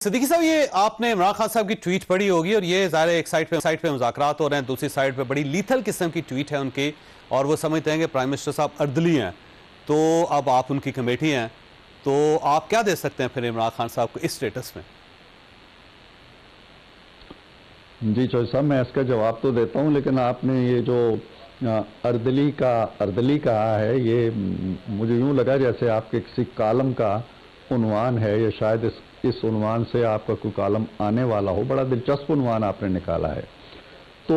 صدیقی صاحب، یہ آپ نے عمران خان صاحب کی ٹویٹ پڑھی ہوگی اور یہ ظاہر ایک سائٹ پہ مذاکرات ہو رہے ہیں، دوسری سائٹ پہ بڑی لیتھل قسم کی ٹویٹ ہے ان کی، اور وہ سمجھتے ہیں کہ پرائم منسٹر صاحب اردلی ہیں، تو اب آپ ان کی کمیٹی ہیں، تو آپ کیا دے سکتے ہیں پھر عمران خان صاحب کو اس سٹیٹس میں؟ جی چوہدری صاحب، میں اس کا جواب تو دیتا ہوں، لیکن آپ نے یہ جو اردلی کہا ہے، یہ مجھے یوں لگا جیسے آپ کے کسی کالم کا عنوان ہے، یا شاید اس عنوان سے آپ کا کوئی کالم آنے والا ہو۔ بڑا دلچسپ عنوان آپ نے نکالا ہے، تو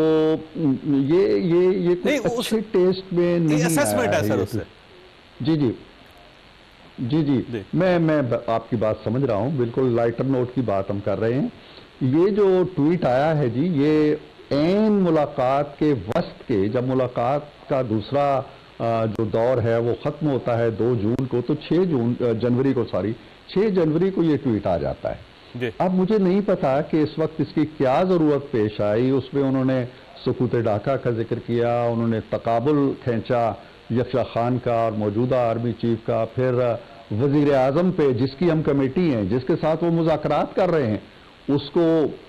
یہ کوئی اچھے ٹیسٹ میں نہیں آیا ہے یہ۔ جی میں آپ کی بات سمجھ رہا ہوں، بالکل لائٹر نوٹ کی بات ہم کر رہے ہیں۔ یہ جو ٹویٹ آیا ہے جی، یہ عین ملاقات کے وسط کے، جب ملاقات کا دوسرا جو دور ہے وہ ختم ہوتا ہے 2 جون کو، تو 6 جنوری کو یہ ٹویٹ آ جاتا ہے۔ اب مجھے نہیں پتا کہ اس وقت اس کی کیا ضرورت پیش آئی۔ اس میں انہوں نے سکوت ڈھاکہ کا ذکر کیا، انہوں نے تقابل کھینچا یکشا خان کا اور موجودہ آرمی چیف کا، پھر وزیر اعظم پہ جس کی ہم کمیٹی ہیں، جس کے ساتھ وہ مذاکرات کر رہے ہیں، اس کو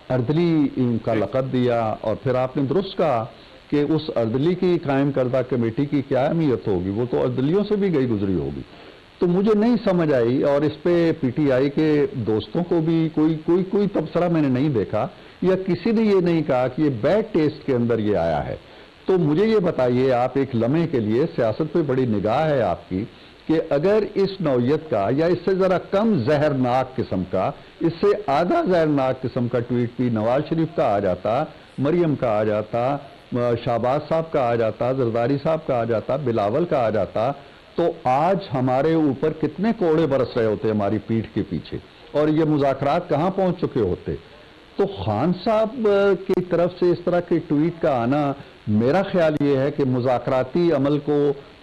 اردلی کا لقب دیا، اور پھر آپ نے درست کہا کہ اس اردلی کی قائم کردہ کمیٹی کی کیا اہمیت ہوگی، وہ تو اردلیوں سے بھی گئی گزری ہوگی۔ تو مجھے نہیں سمجھ آئی، اور اس پہ پی ٹی آئی کے دوستوں کو بھی کوئی تبصرہ میں نے نہیں دیکھا، یا کسی نے یہ نہیں کہا کہ یہ بیڈ ٹیسٹ کے اندر یہ آیا ہے۔ تو مجھے یہ بتائیے، آپ ایک لمحے کے لیے، سیاست پہ بڑی نگاہ ہے آپ کی، کہ اگر اس نوعیت کا یا اس سے ذرا کم زہرناک قسم کا، اس سے آدھا زہرناک قسم کا ٹویٹ بھی نواز شریف کا آ جاتا، مریم کا آ جاتا، شہباز صاحب کا آ جاتا، زرداری صاحب کا آ جاتا، بلاول کا آ جاتا، تو آج ہمارے اوپر کتنے کوڑے برس رہے ہوتے ہماری پیٹھ کے پیچھے، اور یہ مذاکرات کہاں پہنچ چکے ہوتے۔ تو خان صاحب کی طرف سے اس طرح کے ٹویٹ کا آنا، میرا خیال یہ ہے کہ مذاکراتی عمل کو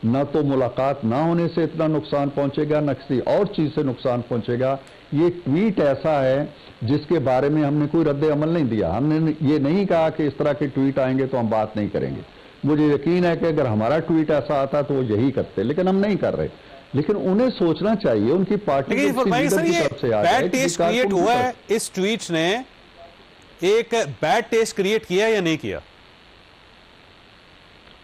نہ تو ملاقات نہ ہونے سے اتنا نقصان پہنچے گا، نہ کسی اور چیز سے نقصان پہنچے گا۔ یہ ٹویٹ ایسا ہے جس کے بارے میں ہم نے کوئی رد عمل نہیں دیا، ہم نے یہ نہیں کہا کہ اس طرح کے ٹویٹ آئیں گے تو ہم بات نہیں کریں گے۔ مجھے یقین ہے کہ اگر ہمارا ٹویٹ ایسا آتا تو وہ یہی کرتے، لیکن ہم نہیں کر رہے۔ لیکن انہیں سوچنا چاہیے، ان کی پارٹی کی طرف سے آ جائے، بیڈ ٹیسٹ کریٹ ہوا ہے، اس ٹویٹ نے ایک بیڈ ٹیسٹ کریٹ کیا یا نہیں کیا؟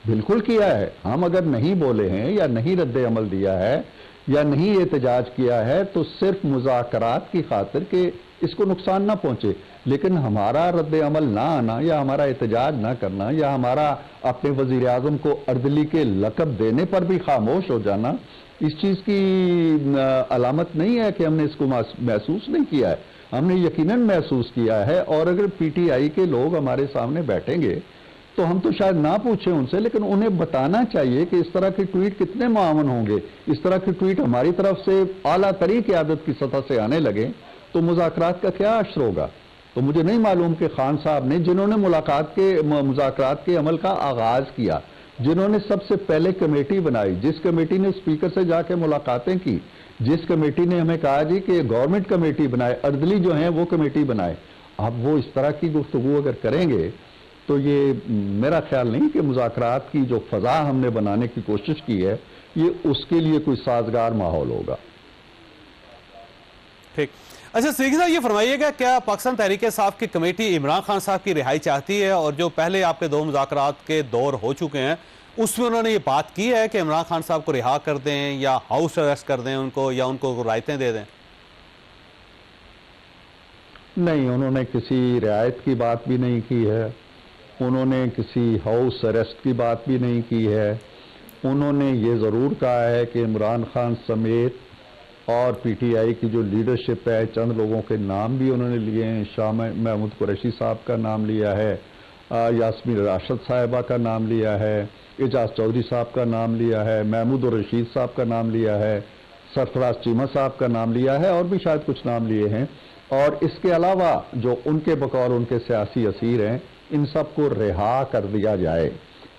بالکل کیا ہے۔ ہم اگر نہیں بولے ہیں یا نہیں رد عمل دیا ہے یا نہیں احتجاج کیا ہے تو صرف مذاکرات کی خاطر کہ اس کو نقصان نہ پہنچے، لیکن ہمارا رد عمل نہ آنا یا ہمارا احتجاج نہ کرنا یا ہمارا اپنے وزیر اعظم کو اردلی کے لقب دینے پر بھی خاموش ہو جانا، اس چیز کی علامت نہیں ہے کہ ہم نے اس کو محسوس نہیں کیا ہے۔ ہم نے یقیناً محسوس کیا ہے، اور اگر پی ٹی آئی کے لوگ ہمارے سامنے بیٹھیں گے تو ہم تو شاید نہ پوچھیں ان سے، لیکن انہیں بتانا چاہیے کہ اس طرح کے ٹویٹ کتنے معاون ہوں گے۔ اس طرح کے ٹویٹ ہماری طرف سے اعلیٰ ترین قیادت کی سطح سے آنے لگے تو مذاکرات کا کیا اثر ہوگا۔ تو مجھے نہیں معلوم کہ خان صاحب نے، جنہوں نے مذاکرات کے عمل کا آغاز کیا، جنہوں نے سب سے پہلے کمیٹی بنائی، جس کمیٹی نے اسپیکر سے جا کے ملاقاتیں کی، جس کمیٹی نے ہمیں کہا جی کہ گورنمنٹ کمیٹی بنائے، اردلی جو ہیں وہ کمیٹی بنائے، اب وہ اس طرح کی گفتگو اگر کریں گے تو یہ میرا خیال نہیں کہ مذاکرات کی جو فضا ہم نے بنانے کی کوشش کی ہے، یہ اس کے لیے کوئی سازگار ماحول ہوگا۔ ٹھیک۔ اچھا صدیقی صاحب، یہ فرمائیے گا، کیا پاکستان تحریک انصاف کی کمیٹی عمران خان صاحب کی رہائی چاہتی ہے، اور جو پہلے آپ کے 2 مذاکرات کے دور ہو چکے ہیں اس میں انہوں نے یہ بات کی ہے کہ عمران خان صاحب کو رہا کر دیں یا ہاؤس اریسٹ کر دیں ان کو، یا ان کو رعایتیں دے دیں؟ نہیں، انہوں نے کسی رعایت کی بات بھی نہیں کی ہے، انہوں نے کسی ہاؤس اریسٹ کی بات بھی نہیں کی ہے۔ انہوں نے یہ ضرور کہا ہے کہ عمران خان سمیت اور پی ٹی آئی کی جو لیڈرشپ ہے، چند لوگوں کے نام بھی انہوں نے لیے ہیں، شاہ محمود قریشی صاحب کا نام لیا ہے، یاسمین راشد صاحبہ کا نام لیا ہے، اعجاز چودھری صاحب کا نام لیا ہے، محمود الرشید صاحب کا نام لیا ہے، سرفراز چیمہ صاحب کا نام لیا ہے، اور بھی شاید کچھ نام لیے ہیں۔ اور اس کے علاوہ جو ان کے بقول ان کے سیاسی اسیر ہیں، ان سب کو رہا کر دیا جائے،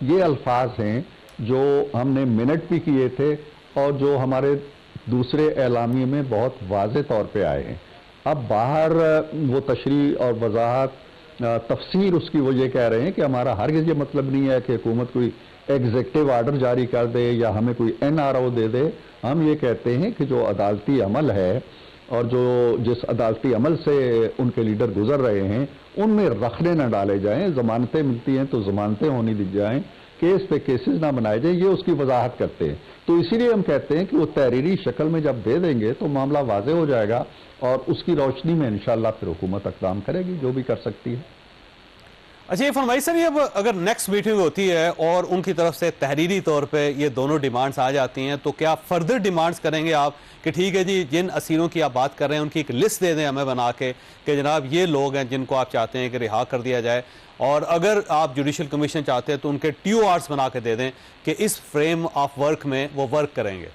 یہ الفاظ ہیں جو ہم نے منٹ بھی کیے تھے اور جو ہمارے دوسرے اعلامیے میں بہت واضح طور پہ آئے ہیں۔ اب باہر وہ تشریح اور وضاحت تفسیر اس کی وہ یہ کہہ رہے ہیں کہ ہمارا ہرگز یہ مطلب نہیں ہے کہ حکومت کوئی ایگزیکٹو آرڈر جاری کر دے یا ہمیں کوئی این آر او دے دے۔ ہم یہ کہتے ہیں کہ جو عدالتی عمل ہے اور جو جس عدالتی عمل سے ان کے لیڈر گزر رہے ہیں ان میں رکھنے نہ ڈالے جائیں. ضمانتیں ملتی ہیں تو ضمانتیں ہونی دی جائیں, کیس پہ کیسز نہ بنائے جائیں, یہ اس کی وضاحت کرتے ہیں. تو اسی لیے ہم کہتے ہیں کہ وہ تحریری شکل میں جب دے دیں گے تو معاملہ واضح ہو جائے گا, اور اس کی روشنی میں انشاءاللہ پھر حکومت اقدام کرے گی جو بھی کر سکتی ہے. اچھا یہ فرمائی سر, یہ اگر نیکسٹ میٹنگ ہوتی ہے اور ان کی طرف سے تحریری طور پہ یہ دونوں ڈیمانڈز آ جاتی ہیں, تو کیا فردر ڈیمانڈز کریں گے آپ کہ ٹھیک ہے جی جن اسیروں کی آپ بات کر رہے ہیں ان کی ایک لسٹ دے دیں ہمیں بنا کے کہ جناب یہ لوگ ہیں جن کو آپ چاہتے ہیں کہ رہا کر دیا جائے, اور اگر آپ جوڈیشل کمیشن چاہتے ہیں تو ان کے TORs بنا کے دے دیں کہ اس فریم آف ورک میں وہ ورک کریں گے.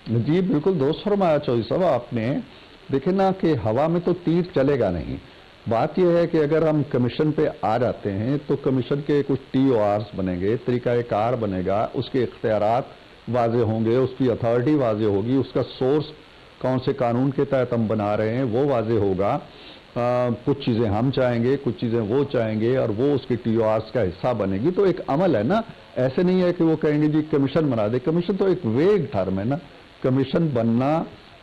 جی بالکل درست فرمایا چوہدری صاحب آپ نے. دیکھیں نا کہ ہوا میں تو تیر چلے گا نہیں. بات یہ ہے کہ اگر ہم کمیشن پہ آ جاتے ہیں تو کمیشن کے کچھ TORs بنیں گے, طریقہ کار بنے گا, اس کے اختیارات واضح ہوں گے, اس کی اتھارٹی واضح ہوگی, اس کا سورس کون سے قانون کے تحت ہم بنا رہے ہیں وہ واضح ہوگا. کچھ چیزیں ہم چاہیں گے, کچھ چیزیں وہ چاہیں گے, اور وہ اس کی TORs کا حصہ بنے گی. تو ایک عمل ہے نا, ایسے نہیں ہے کہ وہ کہیں گے جی کمیشن بنا دے. کمیشن تو ایک ویگ ٹرم ہے نا, کمیشن بننا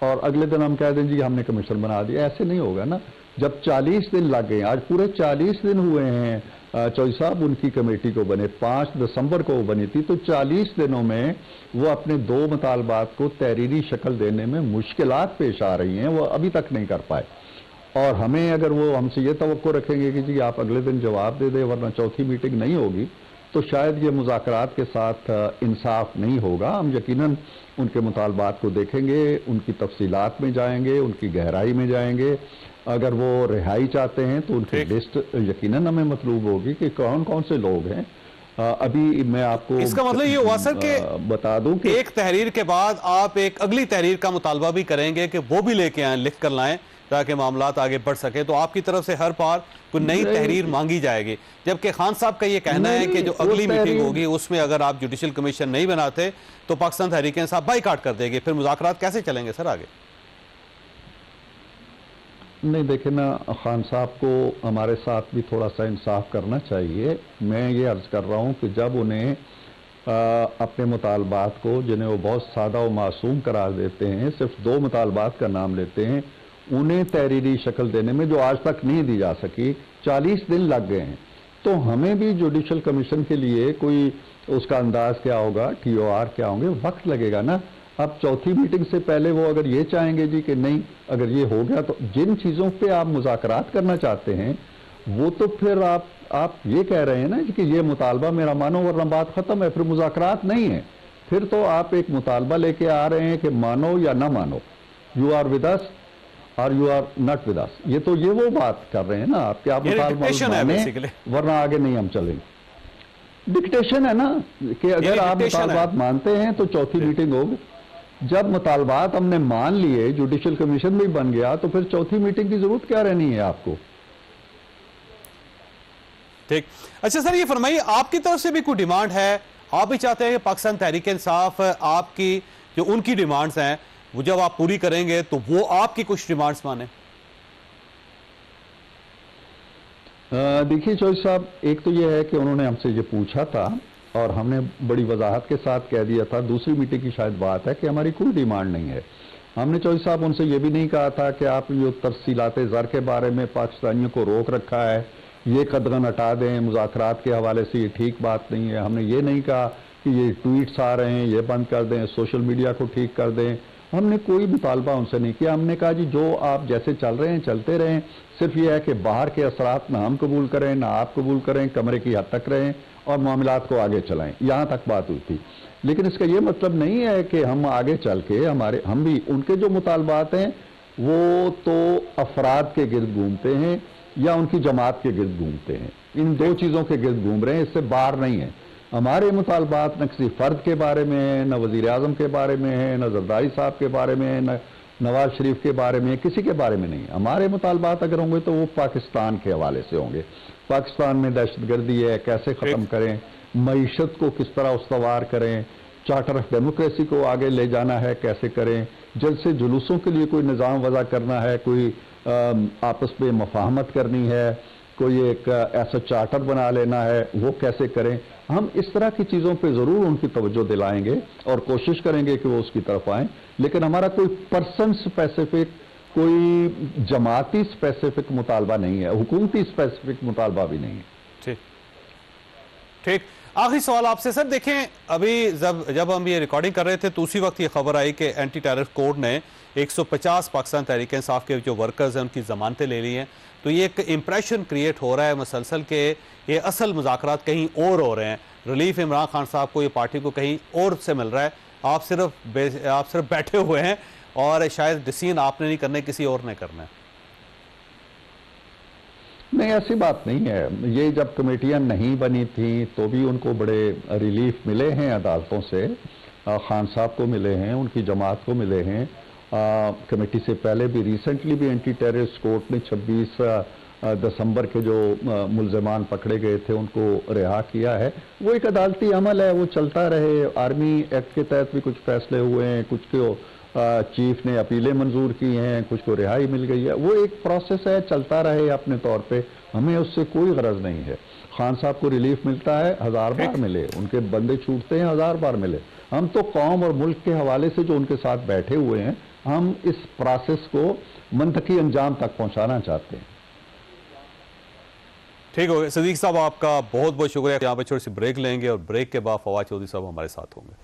اور اگلے دن ہم کہہ دیں جی ہم نے کمیشن بنا دیا, ایسے نہیں ہوگا نا. جب 40 دن لگ گئے, آج پورے 40 دن ہوئے ہیں چوہدری صاحب ان کی کمیٹی کو بنے, 5 دسمبر کو وہ بنی تھی, تو 40 دنوں میں وہ اپنے 2 مطالبات کو تحریری شکل دینے میں مشکلات پیش آ رہی ہیں, وہ ابھی تک نہیں کر پائے. اور ہمیں اگر وہ ہم سے یہ توقع رکھیں گے کہ جی آپ اگلے دن جواب دے دیں ورنہ چوتھی میٹنگ نہیں ہوگی, تو شاید یہ مذاکرات کے ساتھ انصاف نہیں ہوگا. ہم یقیناً ان کے مطالبات کو دیکھیں گے, ان کی تفصیلات میں جائیں گے, ان کی گہرائی میں جائیں گے. اگر وہ رہائی چاہتے ہیں تو ان کی لسٹ یقیناً ہمیں مطلوب ہوگی کہ کون کون سے لوگ ہیں. ابھی میں آپ کو اس کا مطلب یہ ہوا سر کہ بتا دوں کہ ایک تحریر کے بعد آپ ایک اگلی تحریر کا مطالبہ بھی کریں گے کہ وہ بھی لے کے آئیں, لکھ کر لائیں تاکہ معاملات آگے بڑھ سکے. تو آپ کی طرف سے ہر بار کوئی نئی تحریر مانگی جائے گی, جبکہ خان صاحب کا یہ کہنا ہے کہ جو اگلی میٹنگ ہوگی اس میں اگر آپ جوڈیشل کمیشن نہیں بناتے تو پاکستان تحریک انصاف بائیکاٹ کر دے گی. پھر مذاکرات کیسے چلیں گے سر آگے؟ نہیں دیکھیں نا, خان صاحب کو ہمارے ساتھ بھی تھوڑا سا انصاف کرنا چاہیے. میں یہ عرض کر رہا ہوں کہ جب انہیں اپنے مطالبات کو, جنہیں وہ بہت سادہ و معصوم قرار دیتے ہیں, صرف 2 مطالبات کا نام لیتے ہیں, انہیں تحریری شکل دینے میں جو آج تک نہیں دی جا سکی 40 دن لگ گئے ہیں. تو ہمیں بھی جوڈیشل کمیشن کے لیے کوئی اس کا انداز کیا ہوگا, TOR کیا ہوں گے, وقت لگے گا نا. اب چوتھی میٹنگ سے پہلے وہ اگر یہ چاہیں گے جی کہ نہیں, اگر یہ ہو گیا تو جن چیزوں پہ آپ مذاکرات کرنا چاہتے ہیں وہ تو پھر آپ یہ کہہ رہے ہیں نا کہ یہ مطالبہ میرا مانو ورنہ بات ختم ہے, پھر مذاکرات نہیں ہے. پھر تو آپ ایک مطالبہ لے کے آ رہے ہیں کہ مانو یا نہ مانو, you are with us or you are not with us. یہ تو وہ بات کر رہے ہیں نا آپ کہ آپ مطالبہ مانیں ورنہ آگے نہیں ہم چلیں. ڈکٹیشن ہے نا کہ اگر آپ مطالبات مانتے ہیں تو چوتھی میٹنگ ہوگی. جب مطالبات ہم نے مان لیے, جوڈیشل کمیشن بھی بن گیا, تو پھر چوتھی میٹنگ کی ضرورت کیا رہنی ہے آپ کو؟ ٹھیک. اچھا سر یہ فرمائیے, آپ کی طرف سے بھی کوئی ڈیمانڈ ہے؟ آپ بھی چاہتے ہیں کہ پاکستان تحریک انصاف آپ کی جو ان کی ڈیمانڈز ہیں وہ جب آپ پوری کریں گے تو وہ آپ کی کچھ ڈیمانڈز مانیں؟ دیکھیے چوہدری صاحب, ایک تو یہ ہے کہ انہوں نے ہم سے یہ پوچھا تھا اور ہم نے بڑی وضاحت کے ساتھ کہہ دیا تھا. دوسری میٹنگ کی شاید بات ہے کہ ہماری کوئی ڈیمانڈ نہیں ہے. ہم نے چوہدری صاحب ان سے یہ بھی نہیں کہا تھا کہ آپ یہ تفصیلات زر کے بارے میں پاکستانیوں کو روک رکھا ہے, یہ قدغن ہٹا دیں, مذاکرات کے حوالے سے یہ ٹھیک بات نہیں ہے. ہم نے یہ نہیں کہا کہ یہ ٹویٹس آ رہے ہیں یہ بند کر دیں, سوشل میڈیا کو ٹھیک کر دیں. ہم نے کوئی مطالبہ ان سے نہیں کیا. ہم نے کہا جی جو آپ جیسے چل رہے ہیں چلتے رہیں, صرف یہ ہے کہ باہر کے اثرات نہ ہم قبول کریں نہ آپ قبول کریں, کمرے کی حد تک رہیں اور معاملات کو آگے چلائیں. یہاں تک بات ہوئی تھی. لیکن اس کا یہ مطلب نہیں ہے کہ ہم آگے چل کے ہم بھی ان کے جو مطالبات ہیں وہ تو افراد کے گرد گھومتے ہیں یا ان کی جماعت کے گرد گھومتے ہیں. ان 2 چیزوں کے گرد گھوم رہے ہیں, اس سے باہر نہیں ہیں. ہمارے مطالبات نہ کسی فرد کے بارے میں ہیں, نہ وزیر اعظم کے بارے میں ہیں, نہ زرداری صاحب کے بارے میں ہیں, نہ نواز شریف کے بارے میں, کسی کے بارے میں نہیں. ہمارے مطالبات اگر ہوں گے تو وہ پاکستان کے حوالے سے ہوں گے. پاکستان میں دہشت گردی ہے کیسے ختم کریں, معیشت کو کس طرح استوار کریں, چارٹر آف ڈیموکریسی کو آگے لے جانا ہے کیسے کریں, جلسے جلوسوں کے لیے کوئی نظام وضع کرنا ہے, کوئی آپس میں مفاہمت کرنی ہے, کوئی ایک ایسا چارٹر بنا لینا ہے, وہ کیسے کریں. ہم اس طرح کی چیزوں پہ ضرور ان کی توجہ دلائیں گے اور کوشش کریں گے کہ وہ اس کی طرف آئیں، لیکن ہمارا کوئی پرسن اسپیسیفک، کوئی جماعتی اسپیسیفک مطالبہ نہیں ہے، حکومتی اسپیسیفک مطالبہ بھی نہیں ہے۔ ٹھیک، آخری سوال آپ سے سر، دیکھیں ابھی جب ہم یہ ریکارڈنگ کر رہے تھے تو اسی وقت یہ خبر آئی کہ اینٹی ٹیرر کورٹ نے 150 پاکستان تحریک انصاف کے جو ورکرز ہیں ان کی ضمانتیں لے لی ہیں، تو یہ ایک امپریشن کریٹ ہو رہا ہے مسلسل کہ یہ اصل مذاکرات کہیں اور ہو رہے ہیں، ریلیف عمران خان صاحب کو، یہ پارٹی کو کہیں اور سے مل رہا ہے، آپ صرف بیٹھے ہوئے ہیں اور شاید ڈیسیژن آپ نے نہیں کرنا، کسی اور نے کرنا ہے۔ نہیں، ایسی بات نہیں ہے، یہ جب کمیٹیاں نہیں بنی تھیں تو بھی ان کو بڑے ریلیف ملے ہیں عدالتوں سے، خان صاحب کو ملے ہیں، ان کی جماعت کو ملے ہیں، کمیٹی سے پہلے بھی ریسنٹلی بھی اینٹی ٹیررسٹ کورٹ نے 26 دسمبر کے جو ملزمان پکڑے گئے تھے ان کو رہا کیا ہے۔ وہ ایک عدالتی عمل ہے، وہ چلتا رہے، آرمی ایکٹ کے تحت بھی کچھ فیصلے ہوئے ہیں، کچھ کو چیف نے اپیلیں منظور کی ہیں، کچھ کو رہائی مل گئی ہے، وہ ایک پروسیس ہے، چلتا رہے اپنے طور پہ، ہمیں اس سے کوئی غرض نہیں ہے۔ خان صاحب کو ریلیف ملتا ہے، 1000 بار ملے، ان کے بندے چھوٹتے ہیں 1000 بار ملے، ہم تو قوم اور ملک کے حوالے سے جو ان کے ساتھ بیٹھے ہوئے ہیں، ہم اس پروسیس کو منطقی انجام تک پہنچانا چاہتے ہیں۔ ٹھیک ہو گیا صدیق صاحب، آپ کا بہت بہت شکریہ۔ یہاں پہ چھوٹی سی بریک لیں گے اور بریک کے بعد فواد چودھری صاحب ہمارے ساتھ ہوں گے۔